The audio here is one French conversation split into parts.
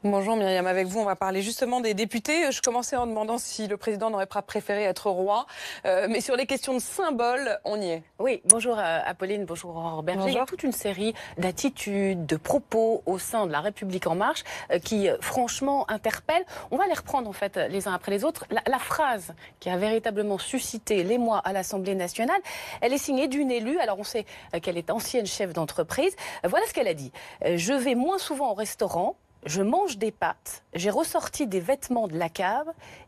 Bonjour Myriam, avec vous on va parler justement des députés. Je commençais en demandant si le président n'aurait pas préféré être roi, mais sur les questions de symboles, on y est. Oui, bonjour Apolline, bonjour Aurore Berger. Bonjour. Il y a toute une série d'attitudes, de propos au sein de la République En Marche qui franchement interpellent. On va les reprendre en fait les uns après les autres. La phrase qui a véritablement suscité l'émoi à l'Assemblée nationale, elle est signée d'une élue. Alors on sait qu'elle est ancienne chef d'entreprise. Voilà ce qu'elle a dit. Je vais moins souvent au restaurant. Je mange des pâtes, j'ai ressorti des vêtements de la cave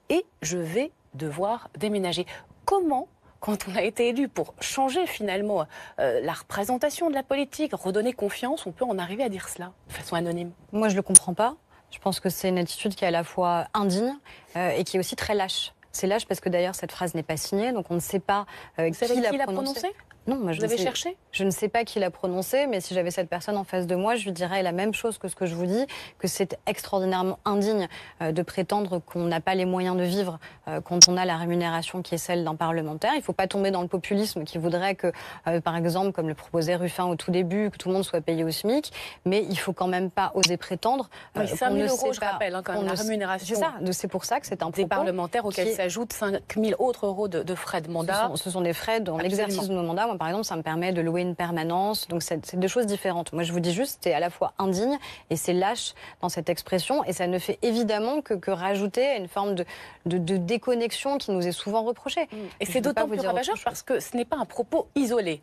et je vais devoir déménager. Comment, quand on a été élu pour changer finalement la représentation de la politique, redonner confiance, on peut en arriver à dire cela de façon anonyme? Moi, je ne le comprends pas. Je pense que c'est une attitude qui est à la fois indigne et qui est aussi très lâche. C'est lâche parce que d'ailleurs cette phrase n'est pas signée, donc on ne sait pas qui l'a prononcée. Non, moi, Vous avez cherché? Je ne sais pas qui l'a prononcé, mais si j'avais cette personne en face de moi, je lui dirais la même chose que ce que je vous dis, que c'est extraordinairement indigne de prétendre qu'on n'a pas les moyens de vivre quand on a la rémunération qui est celle d'un parlementaire. Il ne faut pas tomber dans le populisme qui voudrait que, par exemple, comme le proposait Ruffin au tout début, que tout le monde soit payé au SMIC, mais il ne faut quand même pas oser prétendre. 5 000 euros, je rappelle, quand même, la rémunération. C'est ça, c'est pour ça que c'est un propos des parlementaires auxquels s'ajoutent 5 000 autres euros de frais de mandat. Ce sont des frais dans l'exercice de nos mandats. Moi, par exemple, ça me permet de louer une permanence. Donc, c'est deux choses différentes. Moi, je vous dis juste, c'est à la fois indigne et c'est lâche dans cette expression. Et ça ne fait évidemment que rajouter une forme de déconnexion qui nous est souvent reprochée. Et c'est d'autant plus ravageur parce que ce n'est pas un propos isolé.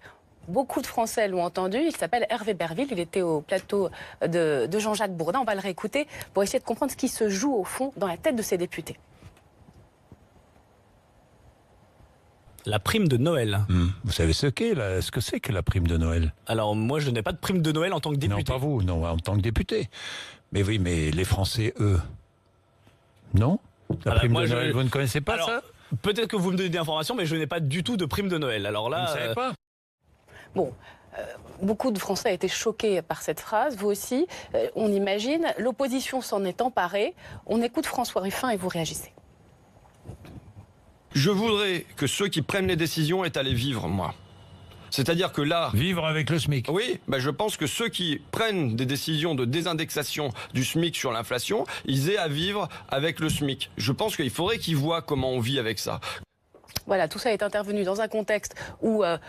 Beaucoup de Français l'ont entendu. Il s'appelle Hervé Berville. Il était au plateau de Jean-Jacques Bourdin. On va le réécouter pour essayer de comprendre ce qui se joue au fond dans la tête de ces députés. La prime de Noël. Vous savez ce que c'est que la prime de Noël? Alors moi, je n'ai pas de prime de Noël en tant que député. Non, pas vous, non, en tant que député. Mais oui, mais les Français, eux, non? La prime de Noël, vous ne connaissez pas ça? Peut-être que vous me donnez des informations, mais je n'ai pas du tout de prime de Noël. Alors là, vous ne savez pas? Bon. Beaucoup de Français ont été choqués par cette phrase, vous aussi, on imagine. L'opposition s'en est emparée. On écoute François Ruffin et vous réagissez. Je voudrais que ceux qui prennent les décisions aient à les vivre, moi. C'est-à-dire que là... Vivre avec le SMIC. Oui, je pense que ceux qui prennent des décisions de désindexation du SMIC sur l'inflation, ils aient à vivre avec le SMIC. Je pense qu'il faudrait qu'ils voient comment on vit avec ça. Voilà, tout ça est intervenu dans un contexte où un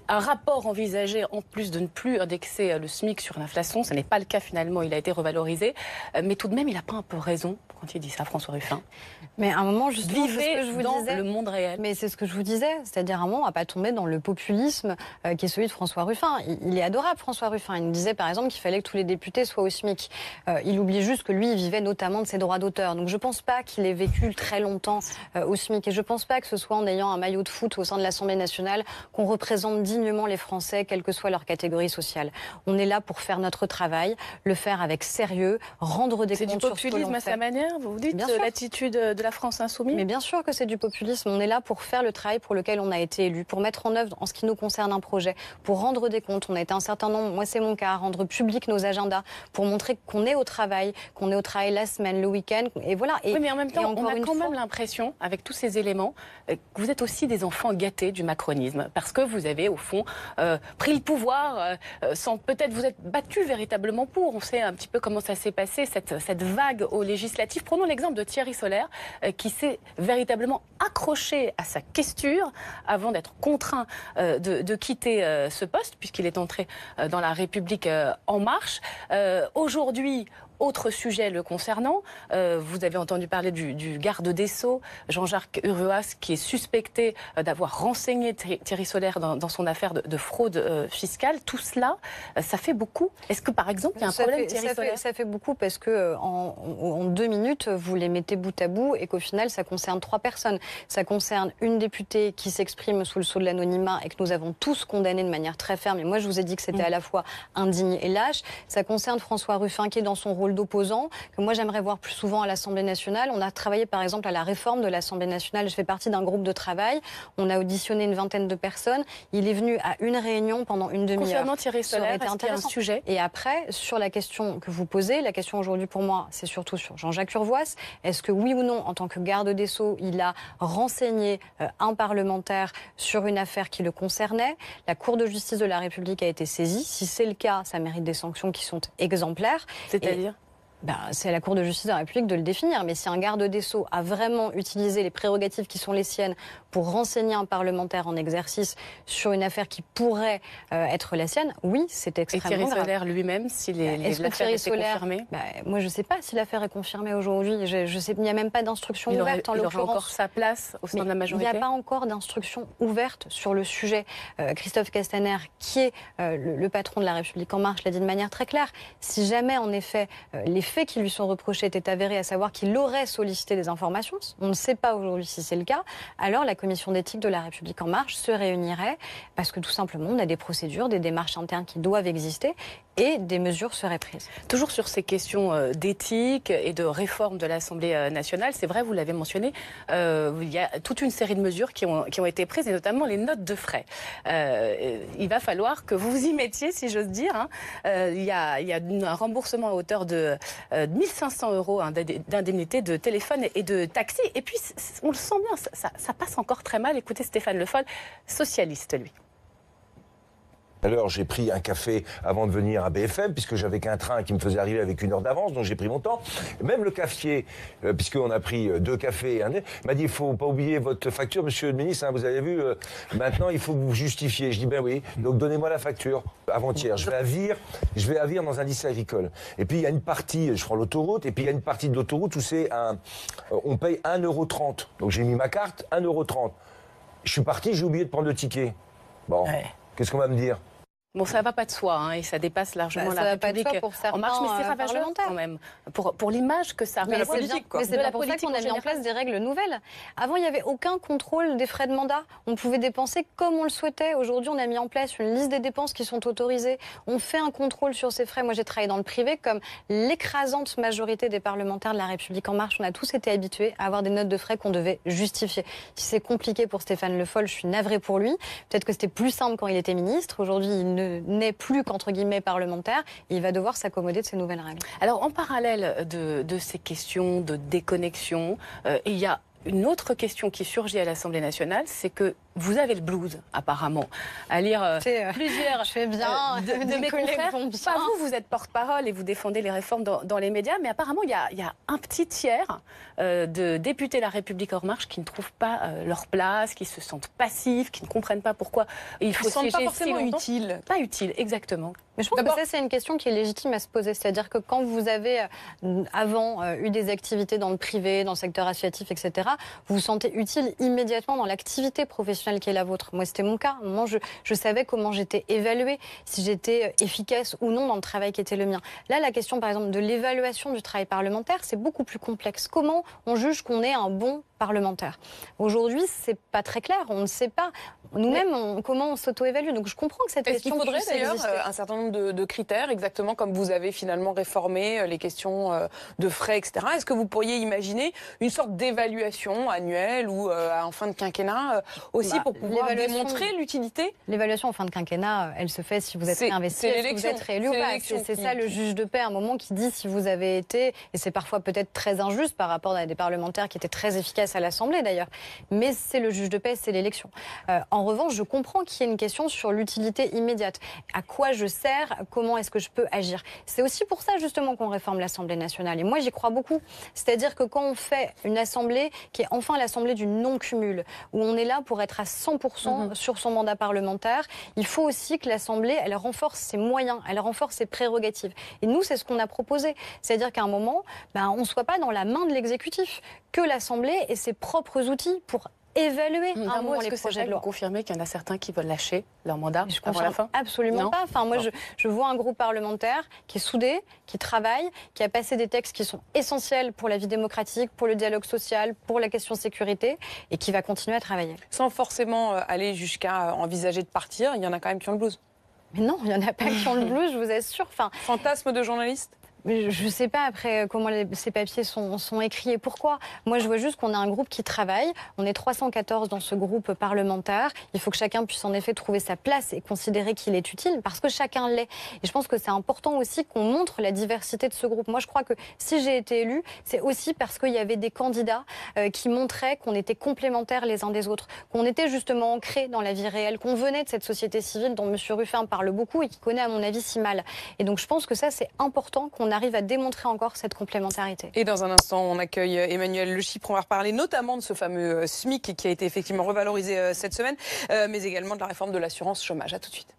rapport envisageait, en plus de ne plus indexer le SMIC sur l'inflation, ce n'est pas le cas finalement, il a été revalorisé, mais tout de même, il n'a pas un peu raison quand il dit ça, François Ruffin. Mais à un moment, justement, vivez c'est ce que je vous dans disais. Le monde réel. Mais c'est ce que je vous disais, c'est-à-dire à un moment, on va pas tomber dans le populisme qui est celui de François Ruffin. Il est adorable, François Ruffin. Il nous disait par exemple qu'il fallait que tous les députés soient au SMIC. Il oublie juste que lui, il vivait notamment de ses droits d'auteur. Donc je pense pas qu'il ait vécu très longtemps au SMIC. Et je pense pas que ce soit en ayant un maillot de foot au sein de l'Assemblée nationale qu'on représente dignement les Français, quelle que soit leur catégorie sociale. On est là pour faire notre travail, le faire avec sérieux, rendre des comptes sur ce que l'on fait. C'est du populisme à sa manière, vous dites, l'attitude de la France insoumise? Mais bien sûr que c'est du populisme. On est là pour faire le travail pour lequel on a été élu, pour mettre en œuvre, en ce qui nous concerne, un projet, pour rendre des comptes. On a été un certain nombre, moi c'est mon cas, à rendre public nos agendas, pour montrer qu'on est au travail, la semaine, le week-end, et voilà. Oui, mais en même temps, on a quand même l'impression, avec tous ces éléments, que vous êtes aussi des enfants gâtés du macronisme, parce que vous avez, au fond, pris le pouvoir, sans peut-être vous êtes battu véritablement pour. On sait un petit peu comment ça s'est passé, cette vague aux législatives. Prenons l'exemple de Thierry Solaire, qui s'est véritablement accroché à sa questure avant d'être contraint de quitter ce poste, puisqu'il est entré dans la République En Marche. Aujourd'hui, autre sujet le concernant, vous avez entendu parler du garde des Sceaux, Jean-Jacques Urvoas, qui est suspecté d'avoir renseigné Thierry Solaire dans son affaire de fraude fiscale. Tout cela, ça fait beaucoup. Est-ce que, par exemple, il y a un problème, Thierry Solaire? Ça fait beaucoup parce que en 2 minutes, vous les mettez bout à bout et qu'au final, ça concerne 3 personnes. Ça concerne une députée qui s'exprime sous le sceau de l'anonymat et que nous avons tous condamné de manière très ferme. Et moi, je vous ai dit que c'était à la fois indigne et lâche. Ça concerne François Ruffin, qui est dans son rôle d'opposant, que moi j'aimerais voir plus souvent à l'Assemblée nationale. On a travaillé par exemple à la réforme de l'Assemblée nationale. Je fais partie d'un groupe de travail. On a auditionné une vingtaine de personnes. Il est venu à une réunion pendant une demi-heure. Concernant Thierry Solaire, est-ce qu'il y a un sujet? Et après, sur la question que vous posez, la question aujourd'hui pour moi, c'est surtout sur Jean-Jacques Urvoas. Est-ce que oui ou non, en tant que garde des Sceaux, il a renseigné un parlementaire sur une affaire qui le concernait? La Cour de justice de la République a été saisie. Si c'est le cas, ça mérite des sanctions qui sont exemplaires. C'est-à-dire? C'est à la Cour de justice de la République de le définir. Mais si un garde des Sceaux a vraiment utilisé les prérogatives qui sont les siennes pour renseigner un parlementaire en exercice sur une affaire qui pourrait être la sienne, oui, c'est extrêmement grave. Et Thierry Solère lui-même, si l'affaire était confirmée, moi, je ne sais pas si l'affaire est confirmée aujourd'hui. Je sais, il n'y a même pas d'instruction ouverte en l'occurrence. Il aura encore sa place au sein de la majorité. Il n'y a pas encore d'instruction ouverte sur le sujet. Christophe Castaner, qui est le patron de La République En Marche, l'a dit de manière très claire. Si jamais, en effet, les faits qui lui sont reprochés étaient avérés, à savoir qu'il aurait sollicité des informations, on ne sait pas aujourd'hui si c'est le cas, alors la commission d'éthique de La République En Marche se réunirait parce que tout simplement, on a des procédures, des démarches internes qui doivent exister et des mesures seraient prises. Toujours sur ces questions d'éthique et de réforme de l'Assemblée nationale, c'est vrai, vous l'avez mentionné, il y a toute une série de mesures qui ont été prises, et notamment les notes de frais. Il va falloir que vous vous y mettiez, si j'ose dire. Il y a un remboursement à hauteur de 1 500 € d'indemnité de téléphone et de taxi. Et puis, on le sent bien, ça passe encore très mal. Écoutez Stéphane Le Foll, socialiste, lui. Alors j'ai pris un café avant de venir à BFM, puisque j'avais qu'un train qui me faisait arriver avec 1 heure d'avance, donc j'ai pris mon temps. Même le cafetier, puisqu'on a pris 2 cafés et m'a dit, il faut pas oublier votre facture, monsieur le ministre, vous avez vu, maintenant il faut que vous justifiez. Je dis, ben oui, donc donnez-moi la facture. Avant-hier, je vais à Vire dans un lycée agricole. Et puis il y a une partie, je prends l'autoroute, et puis il y a une partie de l'autoroute où on paye 1,30 €. Donc j'ai mis ma carte, 1,30 €. Je suis parti, j'ai oublié de prendre le ticket. Bon, qu'est-ce qu'on va me dire ? Bon, ça ne va pas de soi, et ça dépasse largement la République En Marche, mais c'est ravageur quand même, pour l'image que ça représente. Mais c'est pas pour ça qu'on a mis en place des règles nouvelles. Avant, il n'y avait aucun contrôle des frais de mandat. On pouvait dépenser comme on le souhaitait. Aujourd'hui, on a mis en place une liste des dépenses qui sont autorisées. On fait un contrôle sur ces frais. Moi, j'ai travaillé dans le privé, comme l'écrasante majorité des parlementaires de La République En Marche. On a tous été habitués à avoir des notes de frais qu'on devait justifier. Si c'est compliqué pour Stéphane Le Foll, je suis navrée pour lui. Peut-être que c'était plus simple quand il était ministre. Aujourd'hui, il n'est plus qu'entre guillemets parlementaire, il va devoir s'accommoder de ces nouvelles règles. Alors en parallèle de ces questions de déconnexion, il y a une autre question qui surgit à l'Assemblée nationale, c'est que vous avez le blues, apparemment, à lire plusieurs de mes confrères. Pas vous êtes porte-parole et vous défendez les réformes dans les médias, mais apparemment, il y a un petit tiers de députés La République En Marche qui ne trouvent pas leur place, qui se sentent passifs, qui ne comprennent pas pourquoi il faut siéger pas forcément utile. Pas utile, exactement. Mais je pense que ça, c'est une question qui est légitime à se poser. C'est-à-dire que quand vous avez, avant, eu des activités dans le privé, dans le secteur associatif, etc., vous vous sentez utile immédiatement dans l'activité professionnelle qui est la vôtre. Moi, c'était mon cas. À un moment, je savais comment j'étais évaluée, si j'étais efficace ou non dans le travail qui était le mien. Là, la question, par exemple, de l'évaluation du travail parlementaire, c'est beaucoup plus complexe. Comment on juge qu'on est un bon parlementaire? Aujourd'hui, c'est pas très clair. On ne sait pas nous-mêmes comment on s'auto-évalue. Donc, je comprends que cette question puisse exister. Est-ce qu'il faudrait d'ailleurs un certain nombre de critères, exactement comme vous avez finalement réformé les questions de frais, etc. Est-ce que vous pourriez imaginer une sorte d'évaluation annuelle ou en fin de quinquennat aussi pour pouvoir démontrer l'utilité? L'évaluation en fin de quinquennat, elle se fait si vous êtes réinvesti, si vous êtes réélu ou pas. C'est ça le juge de paix, à un moment qui dit si vous avez été, et c'est parfois peut-être très injuste par rapport à des parlementaires qui étaient très efficaces à l'Assemblée d'ailleurs, mais c'est le juge de paix, c'est l'élection. En revanche, je comprends qu'il y ait une question sur l'utilité immédiate. À quoi je sers? Comment est-ce que je peux agir? C'est aussi pour ça justement qu'on réforme l'Assemblée nationale. Et moi, j'y crois beaucoup. C'est-à-dire que quand on fait une Assemblée qui est enfin l'Assemblée du non-cumul, où on est là pour être à 100% sur son mandat parlementaire, il faut aussi que l'Assemblée, elle renforce ses moyens, elle renforce ses prérogatives. Et nous, c'est ce qu'on a proposé. C'est-à-dire qu'à un moment, on ne soit pas dans la main de l'exécutif, que l'Assemblée ait ses propres outils pour évaluer un moment les projets de loi. Vous confirmez qu'il y en a certains qui veulent lâcher leur mandat avant la fin? Absolument pas. Enfin, moi, je vois un groupe parlementaire qui est soudé, qui travaille, qui a passé des textes qui sont essentiels pour la vie démocratique, pour le dialogue social, pour la question sécurité, et qui va continuer à travailler. Sans forcément aller jusqu'à envisager de partir, il y en a quand même qui ont le blues. Mais non, il n'y en a pas qui ont le blues, je vous assure. Fantasme de journaliste? Je ne sais pas après comment ces papiers sont écrits et pourquoi. Moi, je vois juste qu'on a un groupe qui travaille. On est 314 dans ce groupe parlementaire. Il faut que chacun puisse en effet trouver sa place et considérer qu'il est utile parce que chacun l'est. Et je pense que c'est important aussi qu'on montre la diversité de ce groupe. Moi, je crois que si j'ai été élue, c'est aussi parce qu'il y avait des candidats qui montraient qu'on était complémentaires les uns des autres, qu'on était justement ancrés dans la vie réelle, qu'on venait de cette société civile dont M. Ruffin parle beaucoup et qui connaît à mon avis si mal. Et donc, je pense que ça, c'est important qu'on qu'on arrive à démontrer encore cette complémentarité. Et dans un instant, on accueille Emmanuel Le Chypre. On va reparler notamment de ce fameux SMIC qui a été effectivement revalorisé cette semaine, mais également de la réforme de l'assurance chômage. À tout de suite.